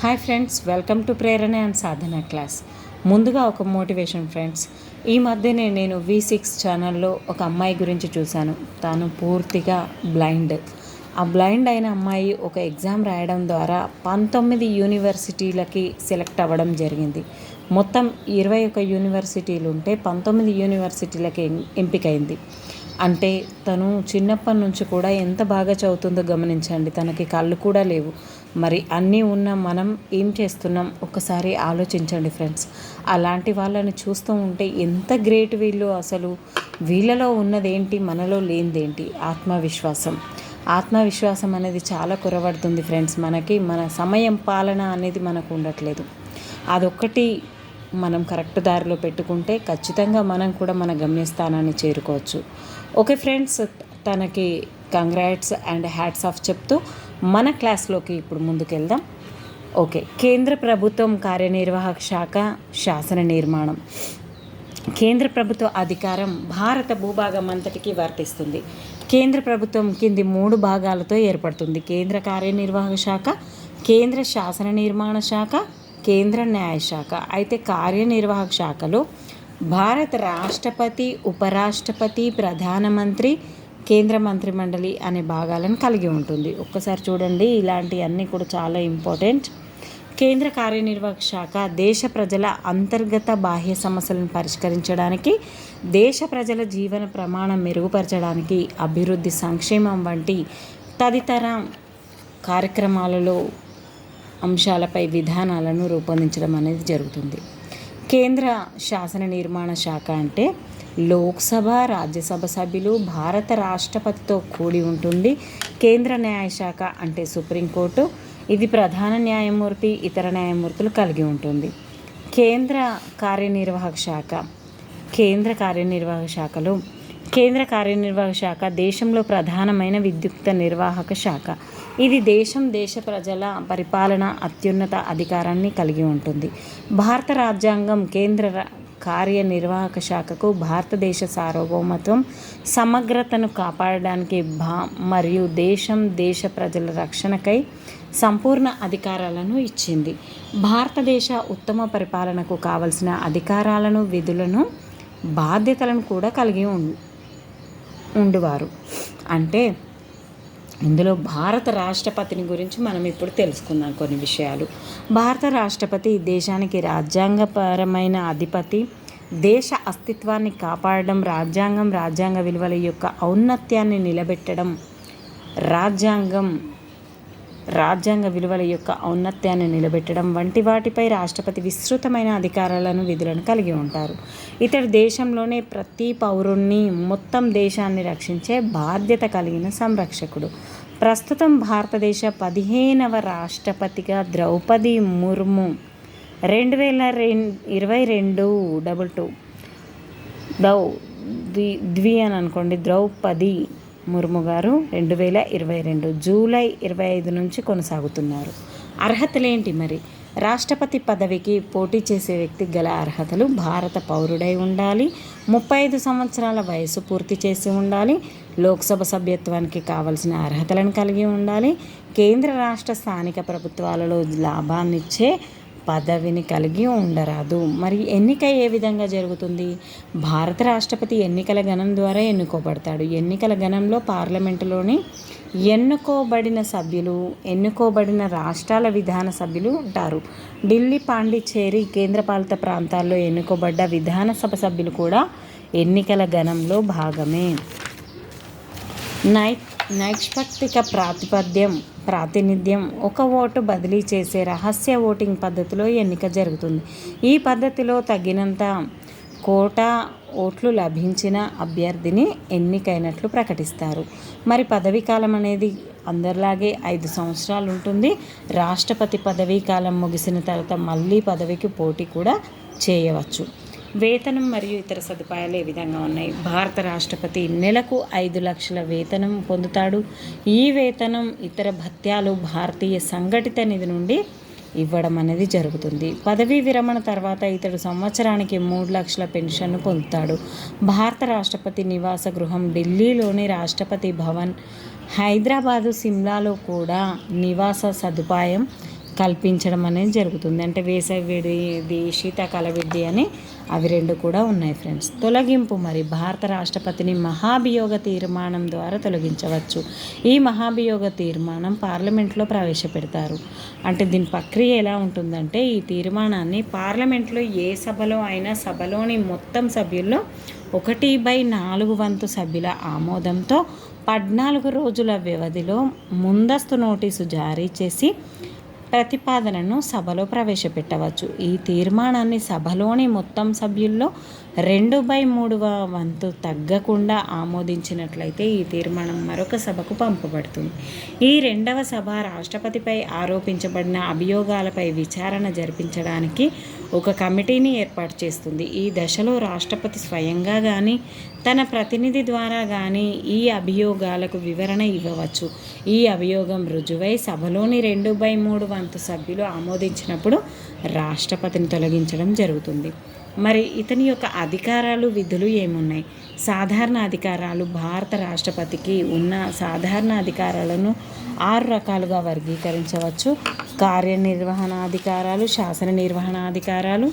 Hi friends, welcome to Prerana and Sadhana class. ముందుగా ఒక motivation friends. ఈ మధ్యనే నేను V6 ఛానల్లో ఒక అమ్మాయి గురించి చూశాను. తాను పూర్తిగా బ్లైండ్. ఆ బ్లైండ్ అయిన అమ్మాయి ఒక ఎగ్జామ్ రాయడం ద్వారా 19 యూనివర్సిటీలకి సెలెక్ట్ అవ్వడం జరిగింది. మొత్తం 21 యూనివర్సిటీలు ఉంటే 19 యూనివర్సిటీలకి ఎంపికైంది. అంటే తను చిన్నప్పటి నుంచి కూడా ఎంత బాగా చదువుతుందో గమనించండి. తనకి కళ్ళు కూడా లేవు. మరి అన్నీ ఉన్న మనం ఏం చేస్తున్నాం ఒక్కసారి ఆలోచించండి ఫ్రెండ్స్. అలాంటి వాళ్ళని చూస్తూ ఉంటే ఎంత గ్రేట్ వీళ్ళు. అసలు వీళ్ళలో ఉన్నదేంటి, మనలో లేనిదేంటి? ఆత్మవిశ్వాసం అనేది చాలా కొరవడుతుంది ఫ్రెండ్స్. మనకి మన సమయం పాలన అనేది మనకు ఉండట్లేదు. అదొక్కటి మనం కరెక్ట్ దారిలో పెట్టుకుంటే ఖచ్చితంగా మనం కూడా మన గమ్యస్థానాన్ని చేరుకోవచ్చు. ఓకే ఫ్రెండ్స్, తనకి కంగ్రాట్స్ అండ్ హ్యాట్స్ ఆఫ్ చెప్తూ మన క్లాస్లోకి ఇప్పుడు ముందుకెళ్దాం. ఓకే, కేంద్ర ప్రభుత్వం కార్యనిర్వాహక శాఖ శాసన నిర్మాణం. కేంద్ర ప్రభుత్వ అధికారం భారత భూభాగం అంతటికి వర్తిస్తుంది. కేంద్ర ప్రభుత్వం కింది 3 భాగాలతో ఏర్పడుతుంది: కేంద్ర కార్యనిర్వాహక శాఖ, కేంద్ర శాసన నిర్మాణ శాఖ, కేంద్ర న్యాయశాఖ. అయితే కార్యనిర్వాహక శాఖలో భారత రాష్ట్రపతి, ఉపరాష్ట్రపతి, ప్రధానమంత్రి, కేంద్ర మంత్రిమండలి అనే భాగాలను కలిగి ఉంటుంది. ఒక్కసారి చూడండి, ఇలాంటివన్నీ కూడా చాలా ఇంపార్టెంట్. కేంద్ర కార్యనిర్వాహక శాఖ దేశ ప్రజల అంతర్గత బాహ్య సమస్యలను పరిష్కరించడానికి, దేశ ప్రజల జీవన ప్రమాణం మెరుగుపరచడానికి, అభివృద్ధి, సంక్షేమం వంటి తదితర కార్యక్రమాలలో అంశాలపై విధానాలను రూపొందించడం అనేది జరుగుతుంది. కేంద్ర శాసన నిర్మాణ శాఖ అంటే లోక్సభ, రాజ్యసభ సభ్యులు, భారత రాష్ట్రపతితో కూడి ఉంటుంది. కేంద్ర న్యాయశాఖ అంటే సుప్రీంకోర్టు, ఇది ప్రధాన న్యాయమూర్తి, ఇతర న్యాయమూర్తులు కలిగి ఉంటుంది. కేంద్ర కార్యనిర్వాహక శాఖలో కేంద్ర కార్యనిర్వాహక శాఖ దేశంలో ప్రధానమైన విద్యుక్త నిర్వాహక శాఖ. ఇది దేశ ప్రజల పరిపాలన అత్యున్నత అధికారాన్ని కలిగి ఉంటుంది. భారత రాజ్యాంగం కేంద్ర కార్యనిర్వాహక శాఖకు భారతదేశ సార్వభౌమత్వం, సమగ్రతను కాపాడడానికి మరియు దేశ ప్రజల రక్షణకై సంపూర్ణ అధికారాలను ఇచ్చింది. భారతదేశ ఉత్తమ పరిపాలనకు కావలసిన అధికారాలను, విధులను, బాధ్యతలను కూడా కలిగి ఉండేవారు. అంటే ఇందులో భారత రాష్ట్రపతిని గురించి మనం ఇప్పుడు తెలుసుకుందాం కొన్ని విషయాలు. భారత రాష్ట్రపతి దేశానికి రాజ్యాంగపరమైన అధిపతి. దేశ అస్తిత్వాన్ని కాపాడడం, రాజ్యాంగ విలువల యొక్క ఔన్నత్యాన్ని నిలబెట్టడం, రాజ్యాంగ విలువల యొక్క ఔన్నత్యాన్ని నిలబెట్టడం వంటి వాటిపై రాష్ట్రపతి విస్తృతమైన అధికారాలను, విధులను కలిగి ఉంటారు. ఇతడు దేశంలోనే ప్రతి పౌరుణ్ణి, మొత్తం దేశాన్ని రక్షించే బాధ్యత కలిగిన సంరక్షకుడు. ప్రస్తుతం భారతదేశ 15వ రాష్ట్రపతిగా ద్రౌపది ముర్ము 2022 ద్రౌపది ముర్ము గారు 2022 జూలై 25 నుంచి కొనసాగుతున్నారు. అర్హతలేంటి మరి? రాష్ట్రపతి పదవికి పోటీ చేసే వ్యక్తి గల అర్హతలు: భారత పౌరుడై ఉండాలి, 35 సంవత్సరాల వయసు పూర్తి చేసి ఉండాలి, లోక్సభ సభ్యత్వానికి కావలసిన అర్హతలను కలిగి ఉండాలి, కేంద్ర రాష్ట్ర స్థానిక ప్రభుత్వాలలో లాభాన్నిచ్చే పదవిని కలిగి ఉండరాదు. మరి ఎన్నిక ఏ విధంగా జరుగుతుంది? భారత రాష్ట్రపతి ఎన్నికల గణం ద్వారా ఎన్నుకోబడతాడు. ఎన్నికల గణంలో పార్లమెంటులోని ఎన్నుకోబడిన రాష్ట్రాల విధాన సభ్యులు ఉంటారు. ఢిల్లీ, పాండిచ్చేరి కేంద్రపాలిత ప్రాంతాల్లో ఎన్నుకోబడ్డ విధానసభ సభ్యులు కూడా ఎన్నికల గణంలో భాగమే. నైష్పత్తిక ప్రాతినిధ్యం ఒక ఓటు బదిలీ చేసే రహస్య ఓటింగ్ పద్ధతిలో ఎన్నిక జరుగుతుంది. ఈ పద్ధతిలో తగినంత కోటా ఓట్లు లభించిన అభ్యర్థిని ఎన్నికైనట్లు ప్రకటిస్తారు. మరి పదవీ కాలం అనేది అందరిలాగే 5 సంవత్సరాలు ఉంటుంది. రాష్ట్రపతి పదవీ కాలం ముగిసిన తర్వాత మళ్ళీ పదవికి పోటీ కూడా చేయవచ్చు. వేతనం మరియు ఇతర సదుపాయాలు ఏ విధంగా ఉన్నాయి? భారత రాష్ట్రపతి నెలకు 5 లక్షల వేతనం పొందుతాడు. ఈ వేతనం, ఇతర భత్యాలు భారతీయ సంఘటిత నిధి నుండి ఇవ్వడం అనేది జరుగుతుంది. పదవీ విరమణ తర్వాత ఇతడు సంవత్సరానికి 3 లక్షల పెన్షన్ను పొందుతాడు. భారత రాష్ట్రపతి నివాస గృహం ఢిల్లీలోని రాష్ట్రపతి భవన్, హైదరాబాదు, సిమ్లాలో కూడా నివాస సదుపాయం కల్పించడం అనేది జరుగుతుంది. అంటే వేసవి విడి, శీతాకాల విడి అని అవి రెండు కూడా ఉన్నాయి ఫ్రెండ్స్. తొలగింపు మరి భారత రాష్ట్రపతిని మహాభియోగ తీర్మానం ద్వారా తొలగించవచ్చు. ఈ మహాభియోగ తీర్మానం పార్లమెంట్లో ప్రవేశపెడతారు. అంటే దీని ప్రక్రియ ఎలా ఉంటుందంటే, ఈ తీర్మానాన్ని పార్లమెంట్లో ఏ సభలో అయినా సభలోని మొత్తం సభ్యుల్లో 1/4 సభ్యుల ఆమోదంతో 14 రోజుల వ్యవధిలో ముందస్తు నోటీసు జారీ చేసి ప్రతిపాదనను సభలో ప్రవేశపెట్టవచ్చు. ఈ తీర్మానాన్ని సభలోని మొత్తం సభ్యుల్లో 2/3 తగ్గకుండా ఆమోదించినట్లయితే ఈ తీర్మానం మరొక సభకు పంపబడుతుంది. ఈ రెండవ సభ రాష్ట్రపతిపై ఆరోపించబడిన అభియోగాలపై విచారణ జరిపించడానికి ఒక కమిటీని ఏర్పాటు చేస్తుంది. ఈ దశలో రాష్ట్రపతి స్వయంగా కానీ తన ప్రతినిధి ద్వారా కానీ ఈ అభియోగాలకు వివరణ ఇవ్వవచ్చు. ఈ అభియోగం రుజువై సభలోని 2/3 సభ్యులు ఆమోదించినప్పుడు రాష్ట్రపతిని తొలగించడం జరుగుతుంది. మరి ఇతని యొక్క అధికారాలు, విధులు ఏమున్నాయి? సాధారణ అధికారాలు. భారత రాష్ట్రపతికి ఉన్న సాధారణ అధికారాలను 6 రకాలుగా వర్గీకరించవచ్చు. కార్యనిర్వహణాధికారాలు, శాసన నిర్వహణాధికారాలు,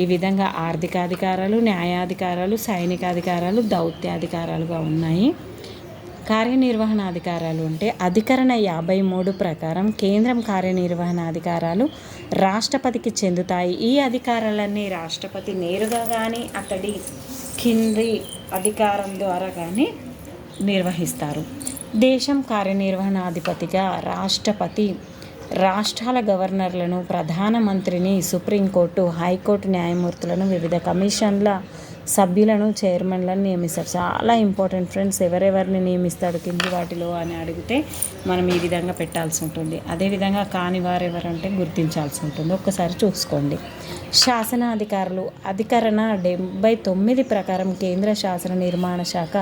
ఈ విధంగా ఆర్థికాధికారాలు, న్యాయాధికారాలు, సైనికాధికారాలు, దౌత్యాధికారాలుగా ఉన్నాయి. కార్యనిర్వహణాధికారాలు అంటే అధికరణ 53 ప్రకారం కేంద్రం కార్యనిర్వహణాధికారాలు రాష్ట్రపతికి చెందుతాయి. ఈ అధికారాలన్నీ రాష్ట్రపతి నేరుగా కానీ అతడి కింది అధికారం ద్వారా కానీ నిర్వహిస్తారు. దేశం కార్యనిర్వహణాధిపతిగా రాష్ట్రపతి రాష్ట్రాల గవర్నర్లను, ప్రధానమంత్రిని, సుప్రీంకోర్టు, హైకోర్టు న్యాయమూర్తులను, వివిధ కమిషన్ల సభ్యులను, చైర్మన్లను నియమిస్తారు. చాలా ఇంపార్టెంట్ ఫ్రెండ్స్. ఎవరెవరిని నియమిస్తాడు కింది వాటిలో అని అడిగితే మనం ఈ విధంగా పెట్టాల్సి ఉంటుంది. అదేవిధంగా కాని వారెవరంటే గుర్తించాల్సి ఉంటుంది. ఒక్కసారి చూసుకోండి. శాసనాధికారులు. అధికరణ 79 ప్రకారం కేంద్ర శాసన నిర్మాణ శాఖ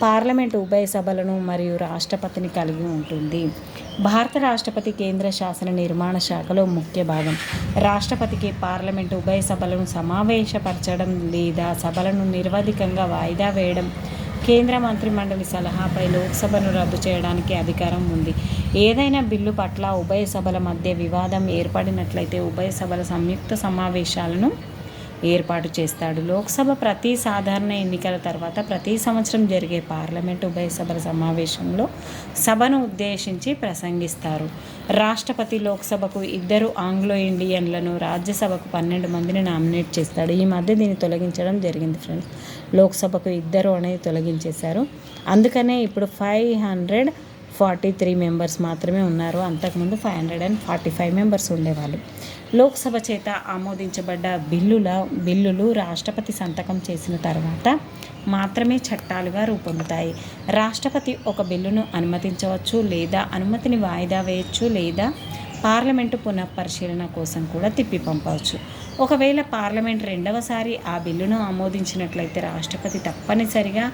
పార్లమెంటు ఉభయ సభలను మరియు రాష్ట్రపతిని కలిగి ఉంటుంది. భారత రాష్ట్రపతి కేంద్ర శాసన నిర్మాణ శాఖలో ముఖ్య భాగం. రాష్ట్రపతికి పార్లమెంటు ఉభయ సభలను సమావేశపరచడం లేదా సభలను నిరవధికంగా వాయిదా వేయడం, కేంద్ర మంత్రిమండలి సలహాపై లోక్సభను రద్దు చేయడానికి అధికారం ఉంది. ఏదైనా బిల్లు పట్ల ఉభయ సభల మధ్య వివాదం ఏర్పడినట్లయితే ఉభయ సభల సంయుక్త సమావేశాలను ఏర్పాటు చేస్తాడు. లోక్సభ ప్రతి సాధారణ ఎన్నికల తర్వాత ప్రతి సంవత్సరం జరిగే పార్లమెంటు ఉభయ సభల సమావేశంలో సభను ఉద్దేశించి ప్రసంగిస్తారు. రాష్ట్రపతి లోక్సభకు 2 ఆంగ్లో ఇండియన్లను, రాజ్యసభకు 12 మందిని నామినేట్ చేస్తాడు. ఈ మధ్య దీన్ని తొలగించడం జరిగింది ఫ్రెండ్స్. లోక్సభకు 2 అనేది తొలగించేశారు. అందుకనే ఇప్పుడు 543 మెంబర్స్ మాత్రమే ఉన్నారు. అంతకుముందు 545 మెంబర్స్ ఉండేవాళ్ళు. లోక్సభ చేత ఆమోదించబడ్డ బిల్లులు రాష్ట్రపతి సంతకం చేసిన తర్వాత మాత్రమే చట్టాలుగా రూపొందుతాయి. రాష్ట్రపతి ఒక బిల్లును అనుమతించవచ్చు లేదా అనుమతిని వాయిదా వేయచ్చు లేదా పార్లమెంటు పునఃపరిశీలన కోసం కూడా తిప్పి పంపవచ్చు. ఒకవేళ పార్లమెంట్ రెండవసారి ఆ బిల్లును ఆమోదించినట్లయితే రాష్ట్రపతి తప్పనిసరిగా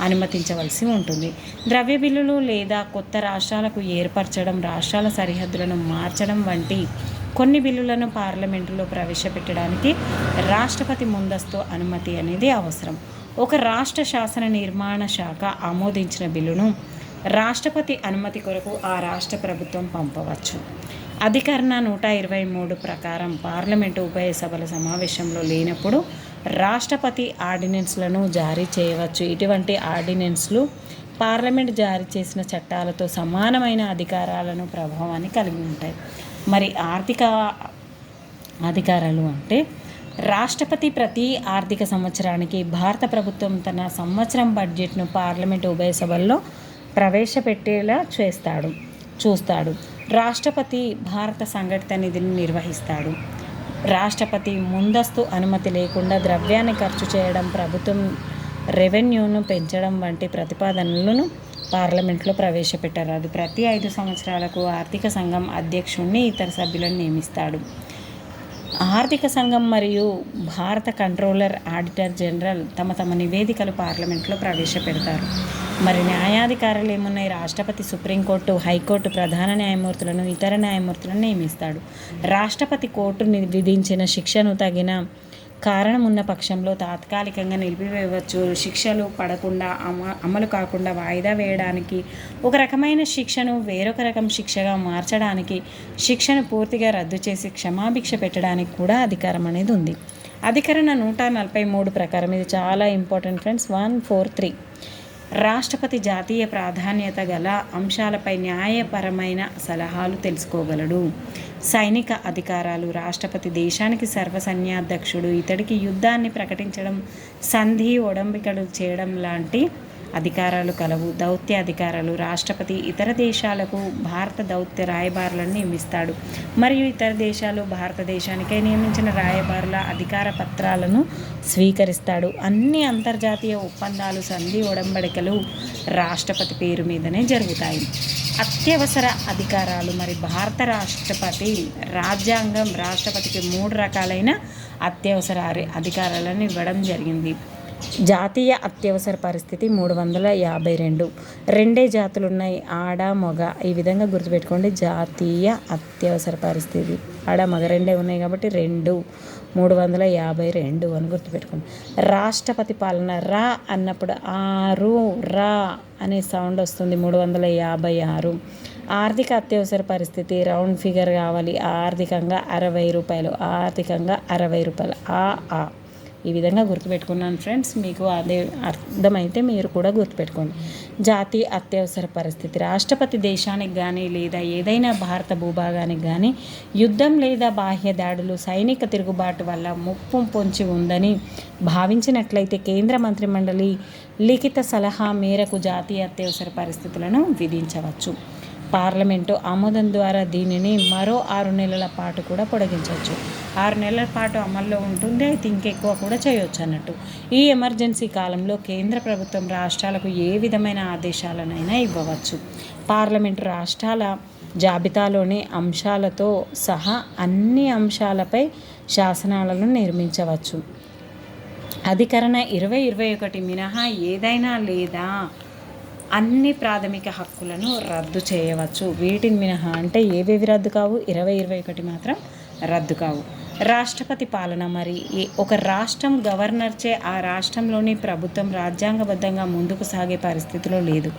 అనుమతించవలసి ఉంటుంది. ద్రవ్య బిల్లులు లేదా కొత్త రాష్ట్రాలకు ఏర్పరచడం, రాష్ట్రాల సరిహద్దులను మార్చడం వంటి కొన్ని బిల్లులను పార్లమెంటులో ప్రవేశపెట్టడానికి రాష్ట్రపతి ముందస్తు అనుమతి అనేది అవసరం. ఒక రాష్ట్ర శాసన నిర్మాణ శాఖ ఆమోదించిన బిల్లును రాష్ట్రపతి అనుమతి కొరకు ఆ రాష్ట్ర ప్రభుత్వం పంపవచ్చు. అధికరణ 123 ప్రకారం పార్లమెంటు ఉభయ సభల సమావేశంలో లేనప్పుడు రాష్ట్రపతి ఆర్డినెన్స్లను జారీ చేయవచ్చు. ఇటువంటి ఆర్డినెన్స్లు పార్లమెంట్ జారీ చేసిన చట్టాలతో సమానమైన అధికారాలను, ప్రభావాన్ని కలిగి ఉంటాయి. మరి ఆర్థిక అధికారాలు అంటే రాష్ట్రపతి ప్రతి ఆర్థిక సంవత్సరానికి భారత ప్రభుత్వం తన సంవత్సరం బడ్జెట్ను పార్లమెంటు ఉభయ సభల్లో ప్రవేశపెట్టేలా చూస్తాడు. రాష్ట్రపతి భారత సంఘటిత నిధిని నిర్వహిస్తాడు. రాష్ట్రపతి ముందస్తు అనుమతి లేకుండా ద్రవ్యాన్ని ఖర్చు చేయడం, ప్రభుత్వం రెవెన్యూను పెంచడం వంటి ప్రతిపాదనలను పార్లమెంట్లో ప్రవేశపెట్టారు. అది ప్రతి 5 సంవత్సరాలకు ఆర్థిక సంఘం అధ్యక్షుడిని, ఇతర సభ్యులను నియమిస్తాడు. ఆర్థిక సంఘం మరియు భారత కంట్రోలర్, ఆడిటర్ జనరల్ తమ నివేదికలు పార్లమెంట్లో ప్రవేశపెడతారు. మరి న్యాయాధికారులు ఏమున్నాయి? రాష్ట్రపతి సుప్రీంకోర్టు, హైకోర్టు ప్రధాన న్యాయమూర్తులను, ఇతర న్యాయమూర్తులను నియమిస్తాడు. రాష్ట్రపతి కోర్టు విధించిన శిక్షను తగిన కారణం ఉన్న పక్షంలో తాత్కాలికంగా నిలిపివేయవచ్చు. శిక్షలు పడకుండా అమలు కాకుండా వాయిదా వేయడానికి, ఒక రకమైన శిక్షను వేరొక రకం శిక్షగా మార్చడానికి, శిక్షను పూర్తిగా రద్దు చేసి క్షమాభిక్ష పెట్టడానికి కూడా అధికారం అనేది ఉంది. అధికరణ 143 ప్రకారం, ఇది చాలా ఇంపార్టెంట్ ఫ్రెండ్స్, 143, రాష్ట్రపతి జాతీయ ప్రాధాన్యత గల అంశాలపై న్యాయపరమైన సలహాలు తెలుసుకోగలడు. సైనిక అధికారాలు, రాష్ట్రపతి దేశానికి సర్వసైన్యాధ్యక్షుడు, ఇతడికి యుద్ధాన్ని ప్రకటించడం, సంధి ఒడంబికలు చేయడం లాంటి అధికారాలు కలవు. దౌత్య అధికారాలు, రాష్ట్రపతి ఇతర దేశాలకు భారత దౌత్య రాయబారులను నియమిస్తాడు మరియు ఇతర దేశాలు భారతదేశానికై నియమించిన రాయబారుల అధికార పత్రాలను స్వీకరిస్తాడు. అన్ని అంతర్జాతీయ ఒప్పందాలు, సంధి ఒడంబడికలు రాష్ట్రపతి పేరు మీదనే జరుగుతాయి. అత్యవసర అధికారాలు, మరి భారత రాష్ట్రపతి రాజ్యాంగం రాష్ట్రపతికి 3 రకాలైన అత్యవసర అధికారాలను ఇవ్వడం జరిగింది. జాతీయ అత్యవసర పరిస్థితి 352, రెండే జాతులు ఉన్నాయి, ఆడ మగ. ఈ విధంగా గుర్తుపెట్టుకోండి. జాతీయ అత్యవసర పరిస్థితి ఆడ మగ రెండే ఉన్నాయి కాబట్టి 352 అని గుర్తుపెట్టుకోండి. రాష్ట్రపతి పాలన, రా అన్నప్పుడు ఆరు రా అనే సౌండ్ వస్తుంది. 356. ఆర్థిక అత్యవసర పరిస్థితి, రౌండ్ ఫిగర్ కావాలి, ఆర్థికంగా 60 రూపాయలు, ఆర్థికంగా 60 రూపాయలు. ఈ విధంగా గుర్తుపెట్టుకున్నాను ఫ్రెండ్స్. మీకు అదే అర్థమైతే మీరు కూడా గుర్తుపెట్టుకోండి. జాతీయ అత్యవసర పరిస్థితి, రాష్ట్రపతి దేశానికి కానీ లేదా ఏదైనా భారత భూభాగానికి కానీ యుద్ధం లేదా బాహ్య దాడులు, సైనిక తిరుగుబాటు వల్ల ముప్పు పొంచి ఉందని భావించినట్లయితే కేంద్ర మంత్రిమండలి లిఖిత సలహా మేరకు జాతీయ అత్యవసర పరిస్థితులను విధించవచ్చు. పార్లమెంటు ఆమోదం ద్వారా దీనిని మరో 6 నెలల పాటు కూడా పొడిగించవచ్చు. 6 నెలల పాటు అమల్లో ఉంటుంది. అయితే ఇంకెక్కువ కూడా చేయొచ్చు అన్నట్టు. ఈ ఎమర్జెన్సీ కాలంలో కేంద్ర ప్రభుత్వం రాష్ట్రాలకు ఏ విధమైన ఆదేశాలనైనా ఇవ్వవచ్చు. పార్లమెంటు రాష్ట్రాల జాబితాలోని అంశాలతో సహా అన్ని అంశాలపై శాసనాలను నిర్మించవచ్చు. అధికరణ 2021 మినహా ఏదైనా లేదా అన్ని ప్రాథమిక హక్కులను రద్దు చేయవచ్చు. వీటిని మినహా అంటే ఏవేవి రద్దు కావు? 2021 మాత్రం రద్దు కావు. రాష్ట్రపతి పాలన, మరి ఒక రాష్ట్రం గవర్నర్చే ఆ రాష్ట్రంలోని ప్రభుత్వం రాజ్యాంగబద్ధంగా ముందుకు సాగే పరిస్థితిలో లేదు.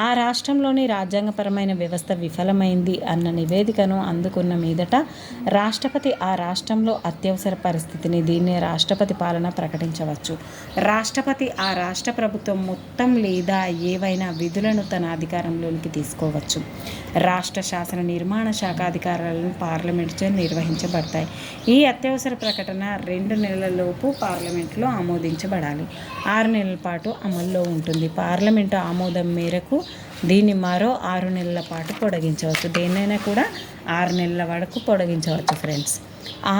ఆ రాష్ట్రంలోని రాజ్యాంగపరమైన వ్యవస్థ విఫలమైంది అన్న నివేదికను అందుకున్న మీదట రాష్ట్రపతి ఆ రాష్ట్రంలో అత్యవసర పరిస్థితిని, దీన్ని రాష్ట్రపతి పాలన ప్రకటించవచ్చు. రాష్ట్రపతి ఆ రాష్ట్ర ప్రభుత్వం మొత్తం లేదా ఏవైనా విధులను తన అధికారంలోనికి తీసుకోవచ్చు. రాష్ట్ర శాసన నిర్మాణ శాఖ అధికారాలను పార్లమెంటుచే నిర్వహించబడతాయి. ఈ అత్యవసర ప్రకటన 2 నెలలలోపు పార్లమెంట్లో ఆమోదించబడాలి. 6 నెలల పాటు అమల్లో ఉంటుంది. పార్లమెంటు ఆమోదం మేరకు దీన్ని మరో 6 నెలల పాటు పొడిగించవచ్చు. దేన్నైనా కూడా 6 నెలల వరకు పొడిగించవచ్చు ఫ్రెండ్స్.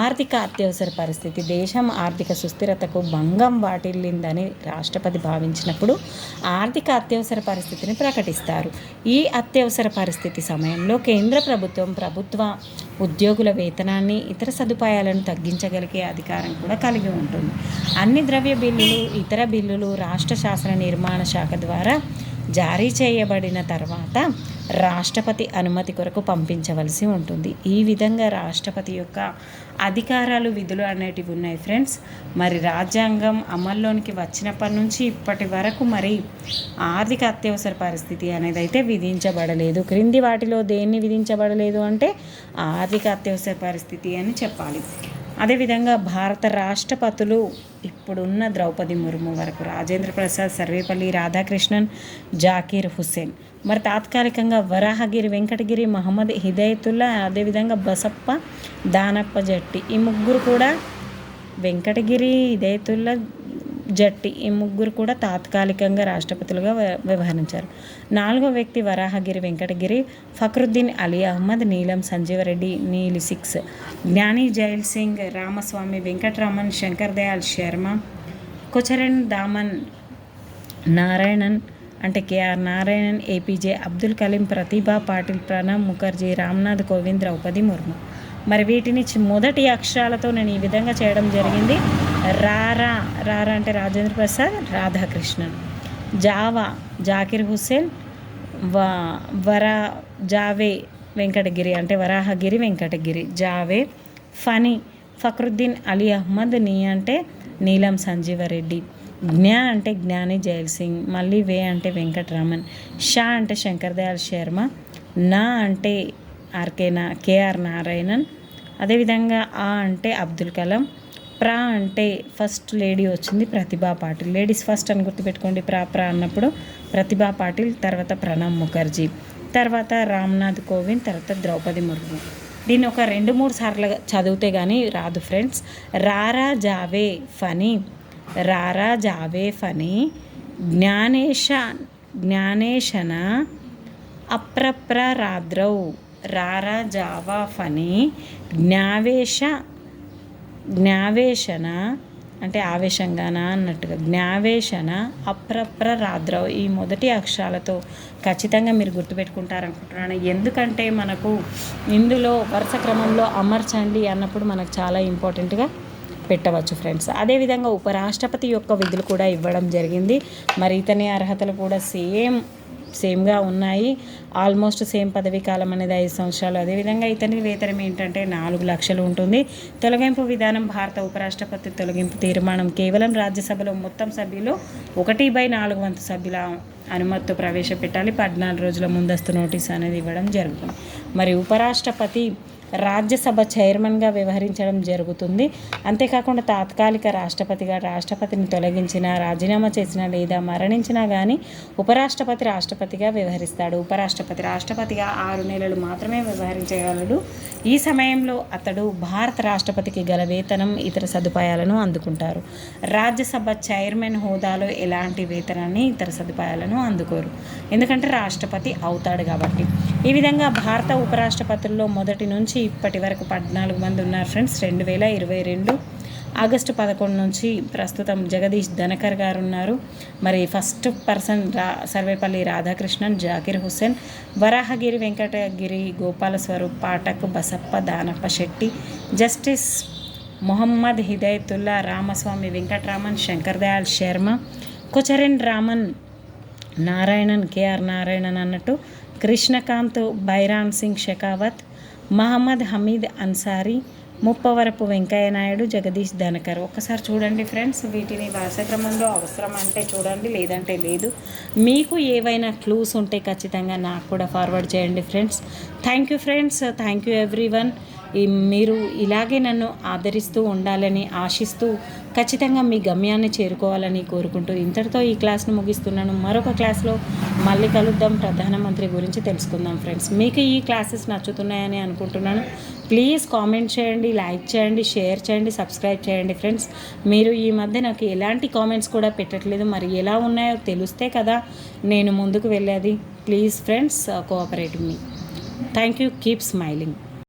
ఆర్థిక అత్యవసర పరిస్థితి, దేశం ఆర్థిక సుస్థిరతకు భంగం వాటిల్లిందని రాష్ట్రపతి భావించినప్పుడు ఆర్థిక అత్యవసర పరిస్థితిని ప్రకటిస్తారు. ఈ అత్యవసర పరిస్థితి సమయంలో కేంద్ర ప్రభుత్వం ప్రభుత్వ ఉద్యోగుల వేతనాన్ని, ఇతర సదుపాయాలను తగ్గించగలిగే అధికారం కూడా కలిగి ఉంటుంది. అన్ని ద్రవ్య బిల్లులు, ఇతర బిల్లులు రాష్ట్ర శాసన నిర్మాణ శాఖ ద్వారా జారీ చేయబడిన తర్వాత రాష్ట్రపతి అనుమతి కొరకు పంపించవలసి ఉంటుంది. ఈ విధంగా రాష్ట్రపతి యొక్క అధికారాలు, విధులు అనేటివి ఉన్నాయి ఫ్రెండ్స్. మరి రాజ్యాంగం అమల్లోనికి వచ్చినప్పటి నుంచి ఇప్పటి వరకు మరి ఆర్థిక అత్యవసర పరిస్థితి అనేది అయితే విధించబడలేదు. క్రింది వాటిలో దేన్ని విధించబడలేదు అంటే ఆర్థిక అత్యవసర పరిస్థితి అని చెప్పాలి. అదేవిధంగా భారత రాష్ట్రపతులు ఇప్పుడున్న ద్రౌపది ముర్ము వరకు రాజేంద్ర ప్రసాద్, సర్వేపల్లి రాధాకృష్ణన్, జాకీర్ హుస్సేన్, మరి తాత్కాలికంగా వరాహగిరి వెంకటగిరి, మహమ్మద్ హిదాయతుల్లా, అదేవిధంగా బసప్ప దానప్ప జట్టి, ఈ ముగ్గురు కూడా వెంకటగిరి, హిదాయతుల్లా, జట్టి, ఈ ముగ్గురు కూడా తాత్కాలికంగా రాష్ట్రపతులుగా వ్యవహరించారు. 4వ వ్యక్తి వరాహగిరి వెంకటగిరి, ఫక్రుద్దీన్ అలీ అహ్మద్, నీలం సంజీవరెడ్డి, నీలి 6, జ్ఞాని జైల్ సింగ్, రామస్వామి వెంకటరామన్, శంకర్ దయాళ్ శర్మ, కొచరణ్ దామన్ నారాయణన్ అంటే కేఆర్ నారాయణన్, ఏపీజే అబ్దుల్ కలీం, ప్రతిభా పాటిల్, ప్రణబ్ ముఖర్జీ, రామ్నాథ్ కోవింద్, ద్రౌపది ముర్ము. మరి వీటిని మొదటి అక్షరాలతో నేను ఈ విధంగా చేయడం జరిగింది. రారా అంటే రాజేంద్ర ప్రసాద్, రాధాకృష్ణన్. జావా జాకిర్ హుస్సేన్, జావే వెంకటగిరి అంటే వరాహగిరి వెంకటగిరి, జావే. ఫక్రుద్దీన్ అలీ అహ్మద్, నీ అంటే నీలం సంజీవరెడ్డి, జ్ఞ అంటే జ్ఞాని జైల్ సింగ్, మళ్ళీ వే అంటే వెంకటరామన్, షా అంటే శంకర్ దయాళ్ శర్మ, నా అంటే కేఆర్ నారాయణన్, అదేవిధంగా ఆ అంటే అబ్దుల్ కలాం, ప్రా అంటే ఫస్ట్ లేడీ వచ్చింది ప్రతిభా పాటిల్. లేడీస్ ఫస్ట్ అని గుర్తుపెట్టుకోండి. ప్రా అన్నప్పుడు ప్రతిభా పాటిల్, తర్వాత ప్రణబ్ ముఖర్జీ, తర్వాత రామ్నాథ్ కోవింద్, తర్వాత ద్రౌపది ముర్ము. దీన్ని ఒక 2-3 సార్లు చదివితే కానీ రాదు ఫ్రెండ్స్. రారా జావే ఫనీ, రారా జావే ఫనీ, జ్ఞానేశన అప్రప్ర రాద్రౌ, రారా జావా ఫనీ, జ్ఞావేశన అంటే ఆవేశంగానా అన్నట్టుగా, జ్ఞావేశన అప్రప్ర రాద్రవ్. ఈ మొదటి అక్షరాలతో ఖచ్చితంగా మీరు గుర్తుపెట్టుకుంటారనుకుంటున్నాను. ఎందుకంటే మనకు ఇందులో వరుస క్రమంలో అమర్చండి అన్నప్పుడు మనకు చాలా ఇంపార్టెంట్గా పెట్టవచ్చు ఫ్రెండ్స్. అదేవిధంగా ఉపరాష్ట్రపతి యొక్క విధులు కూడా ఇవ్వడం జరిగింది. మరి ఇతని అర్హతలు కూడా సేమ్గా ఉన్నాయి. ఆల్మోస్ట్ సేమ్ పదవీ కాలం అనేది 5 సంవత్సరాలు. అదేవిధంగా ఇతని వేతనం ఏంటంటే 4 లక్షలు ఉంటుంది. తొలగింపు విధానం, భారత ఉపరాష్ట్రపతి తొలగింపు తీర్మానం కేవలం రాజ్యసభలో మొత్తం సభ్యులు 1/4 సభ్యుల అనుమతితో ప్రవేశపెట్టాలి. 14 రోజుల ముందస్తు నోటీసు అనేది ఇవ్వడం జరుగుతుంది. మరి ఉపరాష్ట్రపతి రాజ్యసభ చైర్మన్గా వ్యవహరించడం జరుగుతుంది. అంతేకాకుండా తాత్కాలిక రాష్ట్రపతిని తొలగించినా, రాజీనామా చేసినా లేదా మరణించినా కానీ ఉపరాష్ట్రపతి రాష్ట్రపతిగా వ్యవహరిస్తాడు. రాష్ట్రపతిగా 6 నెలలు మాత్రమే వ్యవహరించగలడు. ఈ సమయంలో అతడు భారత రాష్ట్రపతికి గల వేతనం, ఇతర సదుపాయాలను అందుకుంటారు. రాజ్యసభ చైర్మన్ హోదాలో ఎలాంటి వేతనాన్ని, ఇతర సదుపాయాలను అందుకోరు. ఎందుకంటే రాష్ట్రపతి అవుతాడు కాబట్టి. ఈ విధంగా భారత ఉపరాష్ట్రపతుల్లో మొదటి నుంచి ఇప్పటి వరకు 14 మంది ఉన్నారు ఫ్రెండ్స్. 2022 ఆగస్టు 11 నుంచి ప్రస్తుతం జగదీష్ ధనకర్ గారు ఉన్నారు. మరి first person Sarvepalli Radhakrishnan, Zakir Hussain, Varahagiri Venkatagiri, Gopal Swarup Pathak, Basappa Danappa Shetty, justice Mohammad Hidayatullah, Ramaswamy Venkataraman, Shankar Dayal Sharma, Kocheril Raman Narayanan, K R Narayanan అన్నట్టు, కృష్ణకాంత్ బైరాన్ సింగ్ షెకావత్, మహమ్మద్ హమీద్ అన్సారీ, ముప్పవరపు వెంకయ్య నాయుడు, జగదీష్ ధనకర్. ఒక్కసారి చూడండి ఫ్రెండ్స్. వీటిని వరుస క్రమంలో అవసరం అంటే చూడండి, లేదంటే లేదు. మీకు ఏవైనా క్లూస్ ఉంటే ఖచ్చితంగా నాకు కూడా ఫార్వర్డ్ చేయండి friends. Thank you friends, thank you everyone. మీరు ఇలాగే నన్ను ఆదరిస్తూ ఉండాలని ఆశిస్తూ ఖచ్చితంగా మీ గమ్యాన్ని చేరుకోవాలని కోరుకుంటూ ఇంతటితో ఈ క్లాస్ను ముగిస్తున్నాను. మరొక క్లాస్లో మళ్ళీ కలుద్దాం. ప్రధానమంత్రి గురించి తెలుసుకుందాం ఫ్రెండ్స్. మీకు ఈ క్లాసెస్ నచ్చుతున్నాయని అనుకుంటున్నాను. ప్లీజ్ కామెంట్ చేయండి, లైక్ చేయండి, షేర్ చేయండి, సబ్స్క్రైబ్ చేయండి ఫ్రెండ్స్. మీరు ఈ మధ్య నాకు ఎలాంటి కామెంట్స్ కూడా పెట్టట్లేదు. మరి ఎలా ఉన్నాయో తెలిస్తే కదా నేను ముందుకు వెళ్ళేది. Please friends, cooperate me. Thank you. Keep smiling.